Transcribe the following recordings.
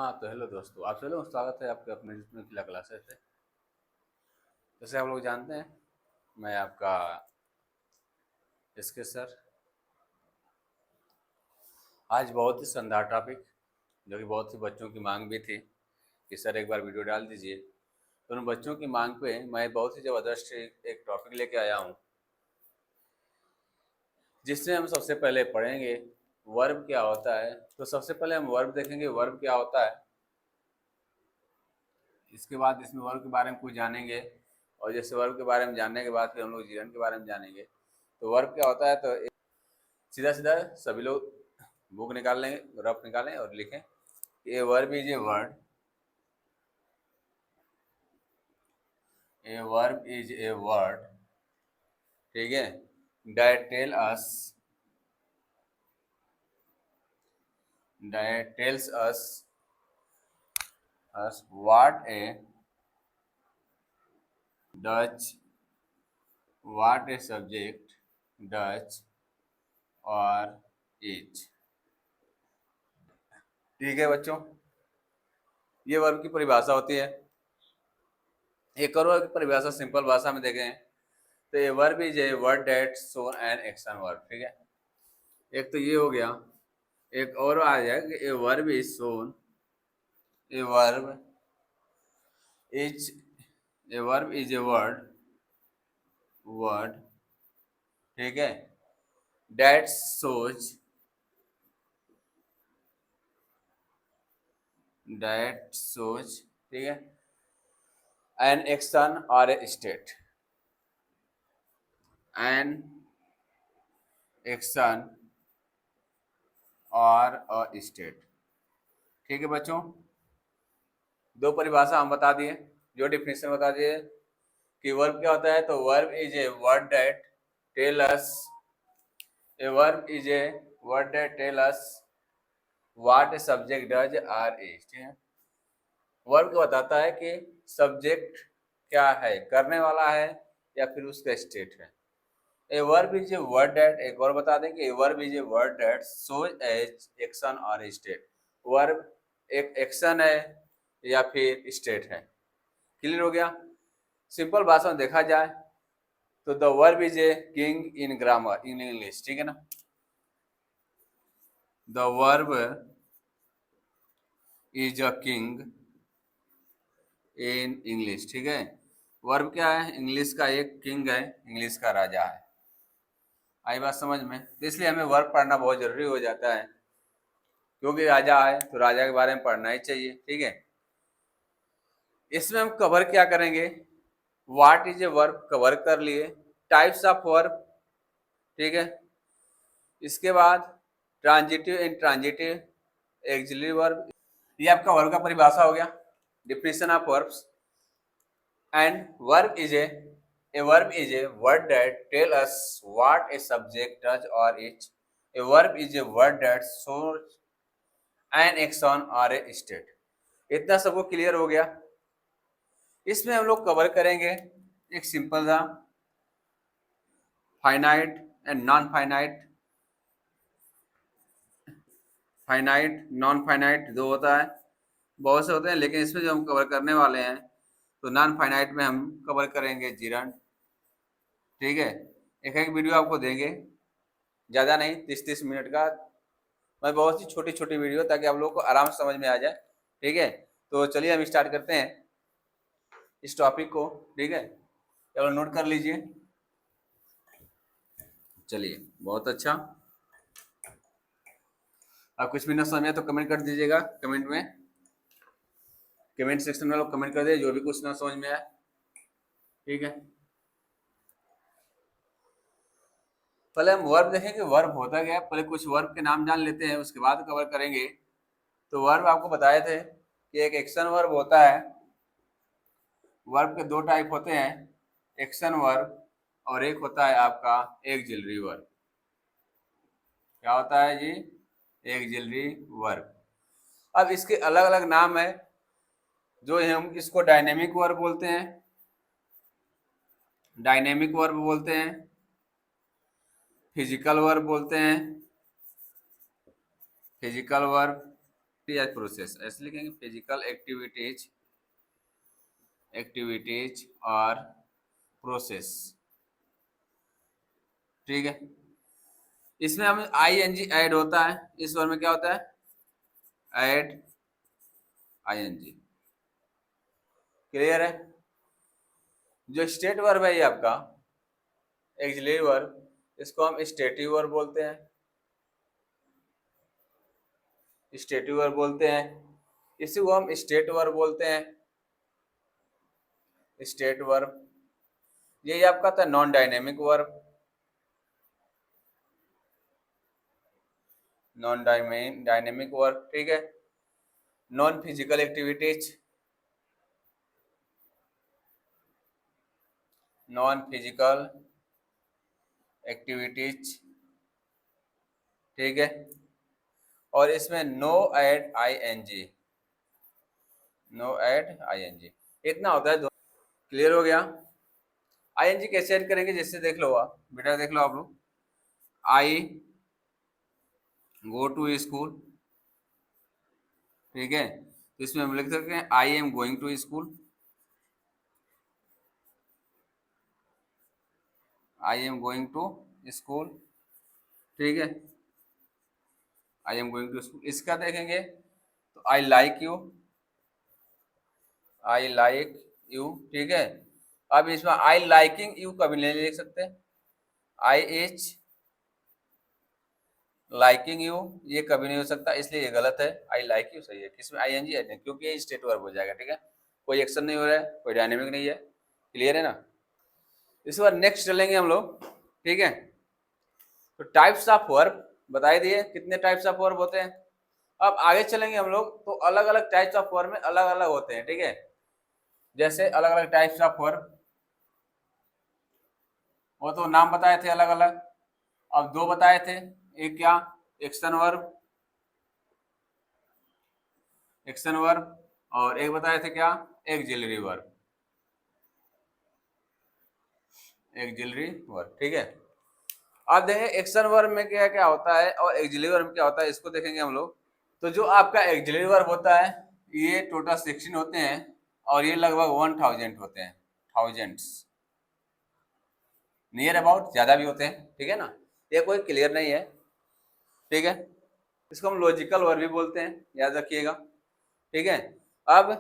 हाँ, तो हेलो दोस्तों, आप सभी लोगों का स्वागत है आपके अपने जिसमें खिला क्लासेस है। जैसे आप लोग जानते हैं, मैं आपका एसके सर। आज बहुत ही शानदार टॉपिक, जो कि बहुत सी बच्चों की मांग भी थी कि सर एक बार वीडियो डाल दीजिए। तो उन बच्चों की मांग पे मैं बहुत ही ज़बरदस्त एक टॉपिक लेके आया हूँ, जिसमें हम सबसे पहले पढ़ेंगे वर्ब क्या होता है। तो सबसे पहले हम वर्ब देखेंगे, वर्ब क्या होता है। इसके बाद इसमें वर्ब के बारे में कुछ जानेंगे, और जैसे वर्ब के बारे में जानने के बाद फिर हम लोग जीवन के बारे में जानेंगे। तो वर्ब क्या होता है, तो सीधा सीधा सभी लोग बुक निकाल लेंगे, रफ निकालें और लिखें। ए verb is a word, A verb is a word, ठीक है, that tells us what A Dutch what a subject Dutch और इज। ठीक है बच्चों, ये वर्ब की परिभाषा होती है। एक और वर्ब की परिभाषा सिंपल भाषा में देखें तो ए verb is a word that show an action verb, ठीक है। एक तो ये हो गया, एक और आ जाएगा ए verb is shown, A verb is a verb is a word, ठीक है, दैट शोज ठीक है, N action or a state, N action और अ स्टेट। ठीक है बच्चों, दो परिभाषा हम बता दिए, जो डिफिनेशन बता दिए कि वर्ब क्या होता है। तो verb is a word that tell us, a verb is a word that tell us what a subject does or is, ठीक है। वर्ब को बताता है कि सब्जेक्ट क्या है, करने वाला है या फिर उसका स्टेट है। A verb is a word that, एक और बता दें कि a verb is a word that shows as action और स्टेट। वर्ब एक एक्शन है या फिर स्टेट है। क्लियर हो गया। सिंपल भाषा में देखा जाए तो the verb is a king in grammar in English, ठीक है ना। The verb is a king in English, ठीक है। वर्ब क्या है, इंग्लिश का एक किंग है, इंग्लिश का राजा है। आई बात समझ में। तो इसलिए हमें वर्ब पढ़ना बहुत जरूरी हो जाता है, क्योंकि राजा है तो राजा के बारे में पढ़ना ही चाहिए, ठीक है। इसमें हम कवर क्या करेंगे, what is a verb cover कर लिए, टाइप्स ऑफ वर्ब, ठीक है। इसके बाद transitive and transitive auxiliary verb, ये आपका वर्ब का परिभाषा हो गया, definition of verbs. And verb is a verb is a word that tell us what a subject does or is. A verb is a word that shows an action or a state. इतना सबको clear हो गया। इसमें हम लोग cover करेंगे एक simple सा finite and non finite, finite non finite दो होता है, बहुत से होते हैं, लेकिन इसमें जो हम कवर करने वाले हैं तो नॉन फाइनाइट में हम कवर करेंगे जीरन, ठीक है। एक एक वीडियो आपको देंगे, ज़्यादा नहीं, 30-30 मिनट का, मैं बहुत ही छोटी छोटी वीडियो, ताकि आप लोगों को आराम से समझ में आ जाए, ठीक है। तो चलिए हम स्टार्ट करते हैं इस टॉपिक को, ठीक है। चलो नोट कर लीजिए। चलिए बहुत अच्छा। आप कुछ भी ना समझे तो कमेंट कर दीजिएगा, कमेंट में, कमेंट सेक्शन में लोग कमेंट कर दे जो भी कुछ ना समझ में आए, ठीक है। पहले हम वर्ब देखेंगे, वर्ब होता क्या है, पहले कुछ वर्ब के नाम जान लेते हैं, उसके बाद कवर करेंगे। तो वर्ब आपको बताए थे कि एक एक्शन वर्ब होता है। वर्ब के दो टाइप होते हैं, एक्शन वर्ब और एक होता है आपका एक्सिलरी वर्ब। क्या होता है जी, एक्सिलरी वर्ब। अब इसके अलग अलग नाम है, जो हम इसको डायनेमिक वर्ब बोलते हैं, डायनेमिक वर्ब बोलते हैं, फिजिकल वर्ब बोलते हैं, फिजिकल वर्ब, एक्टिविटी या प्रोसेस, ऐसे लिखेंगे फिजिकल एक्टिविटीज और प्रोसेस। ठीक है, इसमें हम आईएनजी ऐड होता है, इस वर्ड में क्या होता है, ऐड आईएनजी। क्लियर है। जो स्टेट वर्ब है ये आपका एक्सिलरी वर्ब, इसको हम स्टेटिव वर्ब बोलते हैं, स्टेटिव वर्ब बोलते हैं। इसी को हम स्टेट वर्ब बोलते हैं, स्टेट वर्ब। ये आपका था non dynamic verb, non dynamic verb. ठीक है, non physical activities, non physical activities. ठीक है, और इसमें no add ING, no add ING, इतना होता है। क्लियर हो गया। आईएनजी कैसे ऐड करेंगे, जैसे देख लो आप बेटा, देख लो आप लोग, आई गो टू स्कूल। ठीक है, तो इसमें हम लिख सकते हैं I am going to school, I am going to school. ठीक है, I am going to school. इसका देखेंगे तो I like you, I like you. ठीक है, अब इसमें आई लाइकिंग यू कभी नहीं लिख सकते, आई एच लाइकिंग यू ये कभी नहीं हो सकता, इसलिए ये गलत है। आई लाइक यू सही है, किसमें आई एन जी है, क्योंकि ये स्टेट वर्ब हो जाएगा। ठीक है, कोई एक्शन नहीं हो रहा है, कोई डायनेमिक नहीं है। क्लियर है ना। इसके बाद नेक्स्ट चलेंगे हम लोग। ठीक है, तो टाइप्स ऑफ वर्ब बता दिए, कितने टाइप्स ऑफ वर्ब होते हैं। अब आगे चलेंगे हम लोग, तो अलग अलग टाइप्स ऑफ वर्ब में अलग अलग होते हैं। ठीक है, जैसे अलग अलग टाइप्स ऑफ वर्ब, वो तो नाम बताए थे अलग अलग। अब दो बताए थे, एक क्या, एक्शन वर्ब, एक्शन वर्ब, और एक बताए थे क्या, एक्सिलरी वर्ब, एक्सिलरी वर्ब। ठीक है, अब देखें एक्शन वर्ब में क्या क्या होता है और एक्सिलरी वर्ब में क्या होता है, इसको देखेंगे हम लोग। तो जो आपका एक्सिलरी वर्ब होता है ये टोटल 16 होते हैं, और ये लगभग 1000 होते हैं, थाउजेंड्स, नियर अबाउट, ज्यादा भी होते हैं। ठीक है ना, ये कोई क्लियर नहीं है। ठीक है, इसको हम लॉजिकल वर्ब भी बोलते हैं, याद रखिएगा। ठीक है, अब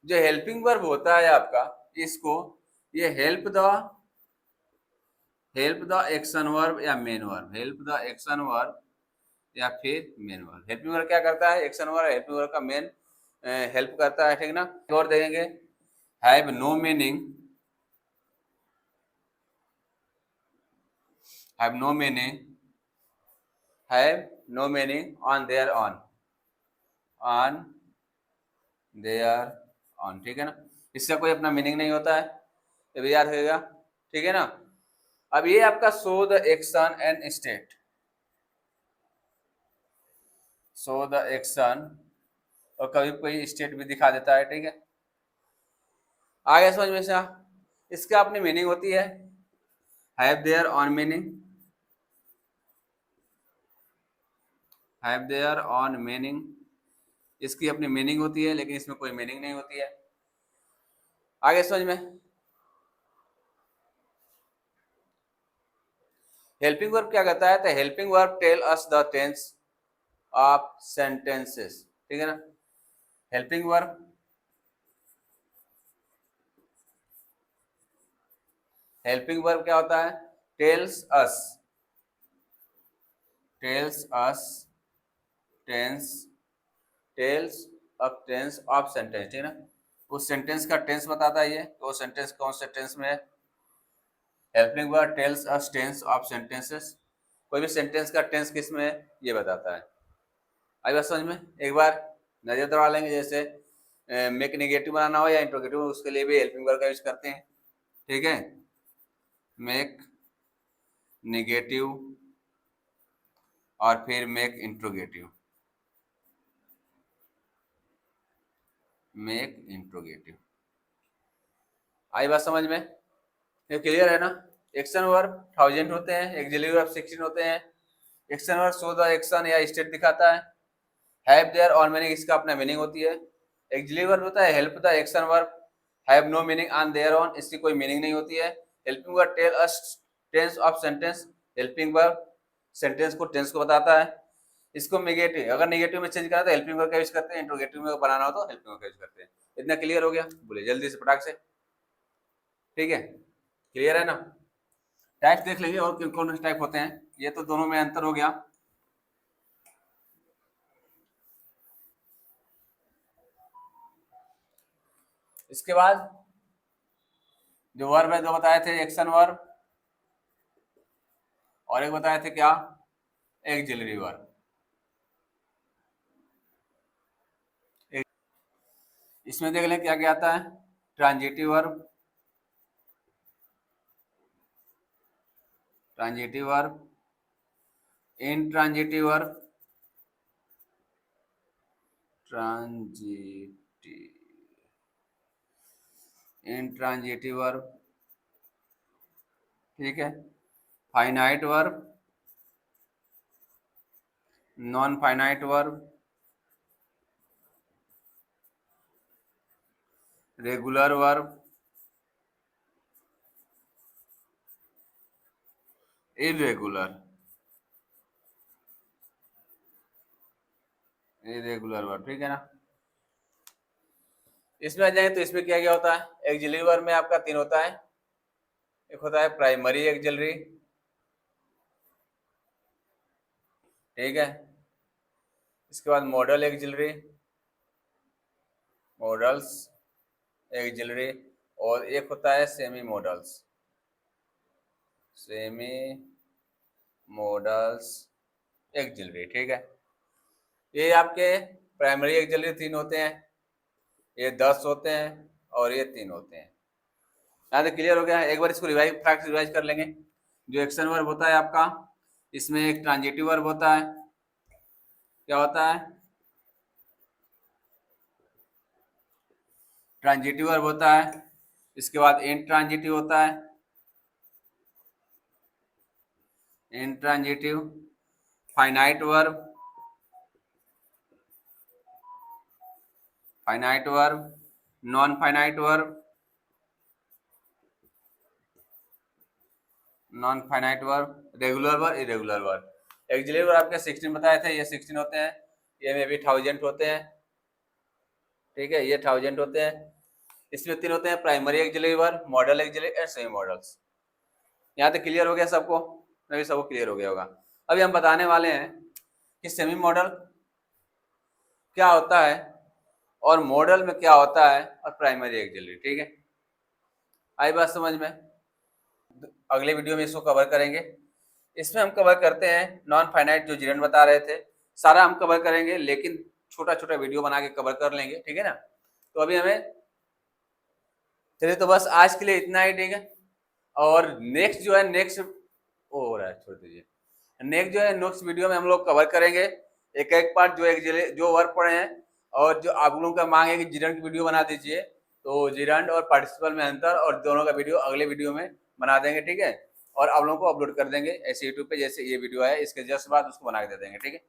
जो हेल्पिंग वर्ब होता है आपका, इसको ये हेल्प द एक्शन वर्ब या main verb, help the action verb या फिर मेन वर्ब। हेल्पिंग वर्ब क्या करता है, एक्शन वर्ब हेल्पिंग वर्ब का मेन हेल्प करता है। ठीक ना, और देखेंगे have no meaning, have no meaning, have no meaning on there on there on. ठीक है ना, इसका कोई अपना मीनिंग नहीं होता है, ये भी याद रहेगा। ठीक है ना, अब ये आपका show the action and state, show the action, और कभी कोई स्टेट भी दिखा देता है। ठीक है, आगे समझ में से इसका अपनी मीनिंग होती है, have their on meaning, have their on meaning, इसकी अपनी मीनिंग होती है, लेकिन इसमें कोई मीनिंग नहीं होती है। आगे समझ में। हेल्पिंग वर्ब क्या कहता है, तो helping verb tell us the tense of sentences. ठीक है ना, हेल्पिंग वर्ब, हेल्पिंग वर्ब क्या होता है, tells us, tells us tense, tells of tense of sentence. ठीक है ना, उस सेंटेंस का टेंस बताता है ये, तो सेंटेंस कौन से टेंस में है। Helping verb tells us tense of sentences, कोई भी सेंटेंस का टेंस किस में है ये बताता है। आई बात समझ में। एक बार नजर दौड़ा लेंगे, जैसे मेक नेगेटिव बनाना हो या इंट्रोगेटिव, उसके लिए भी हेल्पिंग वर्ब का यूज करते हैं। ठीक है, मेक नेगेटिव और फिर मेक इंट्रोगेटिव, मेक इंट्रोगेटिव। आई बात समझ में, ये क्लियर है ना। एक्शन वर्ब 1000 होते हैं, एक्सिलरी वर्ब 16 होते हैं। Action verb show the action या स्टेट दिखाता है, हैव देयर और मीनिंग, इसका अपना मीनिंग होती है। एक्सिलरी वर्ब होता है help the action verb, have no meaning on there on, इसकी कोई मीनिंग नहीं होती है। Helping verb tell us tense of sentence, helping verb sentence को टेंस को बताता है। इसको नेगेटिव, अगर नेगेटिव में चेंज करा तो हेल्पिंग वर्ब का यूज करते हैं, इंट्रोगेटिव में बनाना हो तो हेल्पिंग वर्ब का यूज करते हैं। इतना क्लियर हो गया? बोले जल्दी से फटाक से, ठीक है, क्लियर है ना? टाइप देख लेंगे और कौन कौन से टाइप होते हैं, ये तो दोनों में अंतर हो गया। इसके बाद जो वर्ब है, दो बताए थे, एक्शन वर्ब और एक बताए थे क्या, एक्सिलरी वर्ब। इसमें देख लें क्या क्या आता है। Transitive verb, transitive verb, intransitive verb, transitive, intransitive verb, ठीक है, finite verb, non finite verb, regular verb, irregular, irregular verb, ठीक है ना? इसमें आ जाए तो इसमें क्या क्या होता है। एक्सिलरी वर्ब में आपका तीन होता है, एक होता है प्राइमरी एक्सिलरी, ठीक है, इसके बाद मॉडल एक्सिलरी, मॉडल्स एक्सिलरी, और एक होता है semi models, semi models axillary, ठीक है। ये आपके प्राइमरी एक्सिलरी तीन होते हैं, ये 10 होते हैं और ये 3 होते हैं। यहाँ तक क्लियर हो गया है? एक बार इसको रिवाइज कर लेंगे। जो एक्शन वर्ब होता है आपका, इसमें एक ट्रांजिटिव वर्ब होता है, क्या होता है, ट्रांजिटिव वर्ब होता है। इसके बाद इनट्रांजिटिव होता है, intransitive, finite verb, finite verb, non finite verb, non finite verb, regular verb, irregular verb. Axillary verb आपके 16 बताए थे, ये 16 होते हैं, ये में भी 1000 होते हैं, ठीक है, ये 1000 होते हैं। इसमें तीन होते हैं, primary axillary verb, model axillary and semi models. यहाँ तक क्लियर हो गया सबको? मैं भी सबको क्लियर हो गया होगा। अभी हम बताने वाले हैं कि सेमी मॉडल क्या होता है और मॉडल में क्या होता है और प्राइमरी एक्सिलरी, ठीक है। आई बात समझ में? अगले वीडियो में इसको कवर करेंगे। इसमें हम कवर करते हैं नॉन फाइनाइट, जो जिरन बता रहे थे, सारा हम कवर करेंगे, लेकिन छोटा छोटा वीडियो बना के कवर कर लेंगे, ठीक है ना? तो अभी हमें चलिए, तो बस आज के लिए इतना ही, ठीक है। और नेक्स्ट जो है, नेक्स्ट हो रहा है, छोड़ दीजिए। नेक्स्ट जो है, नेक्स्ट वीडियो में हम लोग कवर करेंगे एक एक पार्ट, जो वर्ब पढ़े हैं, और जो आप लोगों का मांग है कि जिरंड की वीडियो बना दीजिए, तो जिरंड और पार्टिसिपल में अंतर और दोनों का वीडियो अगले वीडियो में बना देंगे, ठीक है। और आप लोगों को अपलोड कर देंगे ऐसे यूट्यूब पे, जैसे ये वीडियो है इसके जस्ट बाद उसको बना के दे देंगे, ठीक है।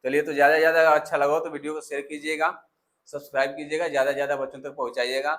चलिए, तो ज़्यादा से ज़्यादा अच्छा लगा हो तो वीडियो को शेयर कीजिएगा, सब्सक्राइब कीजिएगा, ज़्यादा से ज़्यादा बच्चों तक पहुँचाइएगा।